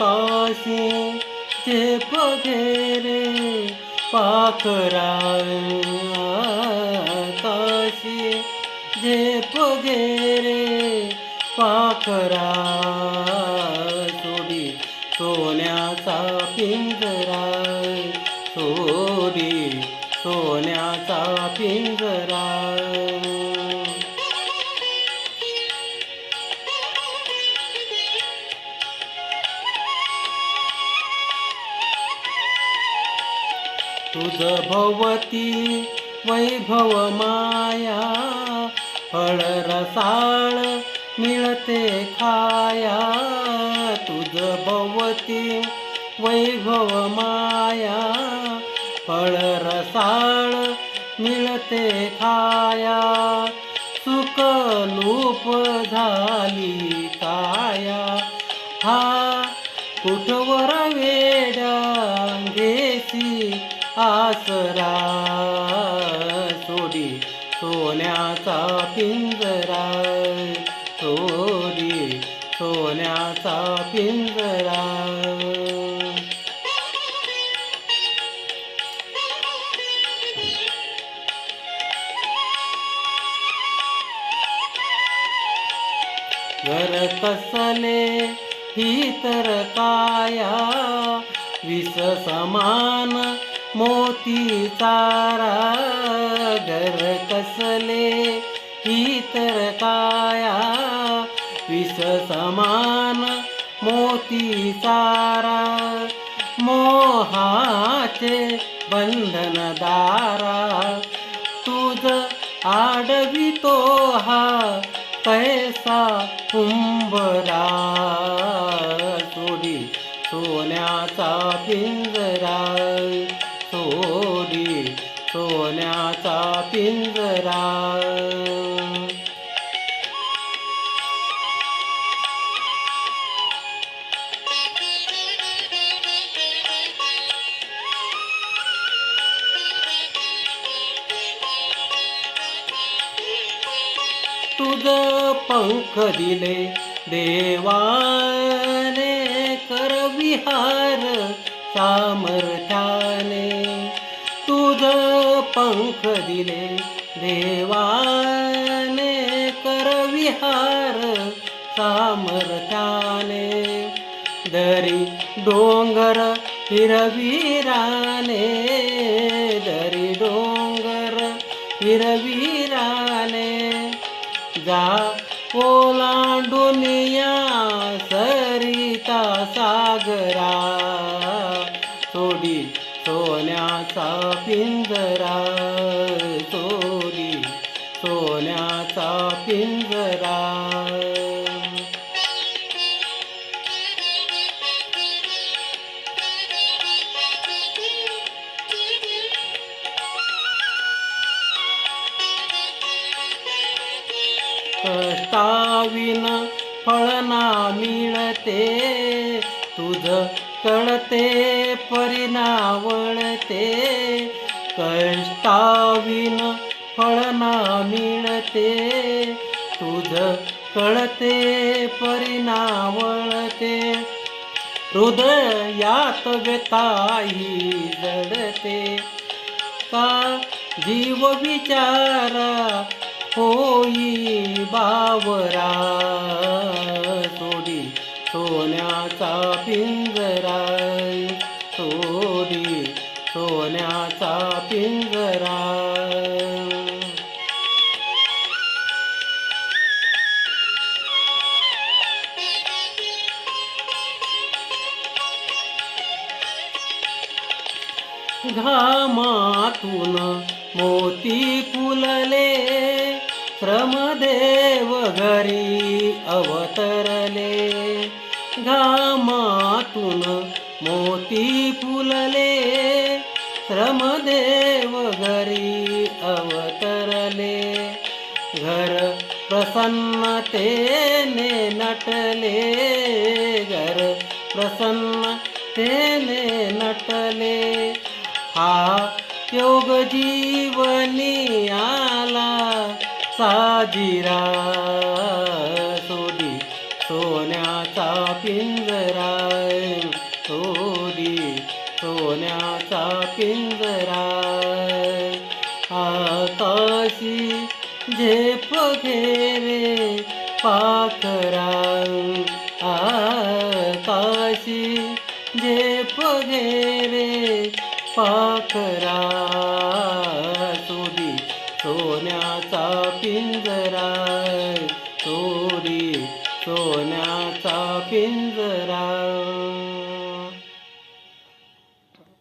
आकाशी झेप घेरे पाखरा आकाशी झेप घेरे पाखरा सोडी सोन्याचा पिंजरा सोडी सोन्याचा पिंजरा तुझ भवती वैभव माया फळ रसाळ मिळते खाया तुझ भवती वैभव माया फळ रसाळ मिळते खाया सुखलूप झाली काया हा कुठवर वेड्या घेसी आसरा सोडी सोन्याचा पिंजरा सोडी सोन्याचा पिंजरा घर कसले ही तर काया विष समान मोती चारा घर कसले ही तर काया विष समान मोती चारा मोहाचे बंधन दारा तुझ आडवितो हा कैसा कुंभरा सोडी सोन्याचा पिंजरा सोडी सोन्याचा पिंजरा तुझ पंख दिले देवाने कर विहार सामर्थ्याने तुझ पंख दिले देवाने कर विहार सामर्थ्याने दरी डोंगर हिरवीराने दरी डोंगर हिरवीराने जा ओलांडून या सरिता सागरा सोडी सोन्याचा पिंजरा सोडी सोन्याचा पिंजरा कष्टाविन फळ ना मिळते तुझ कळते परिणावळते कष्टाविन फळ ना मिळते तुझ कळते परिणावळते हृदयात व्यथाही जडते का जीव विचारा होई बावरा सोडी सोन्याचा पिंजरा सोडी सोन्याचा पिंजरा घामातून मोती फुलले श्रमदेव घरी अवतरले घामातून मोती फुलले श्रमदेव घरी अवतरले घर प्रसन्नतेने नटले घर प्रसन्नतेने नटले हा योग जीवनी आला साजिरा सोडी सोन्याचा पिंजरा शोधी सोन्याचा पिंजरा आकाशी झेप घेरे पाखरा आकाशी झेप घेरे पाखरा शोधी सोन्याचा पिंजरा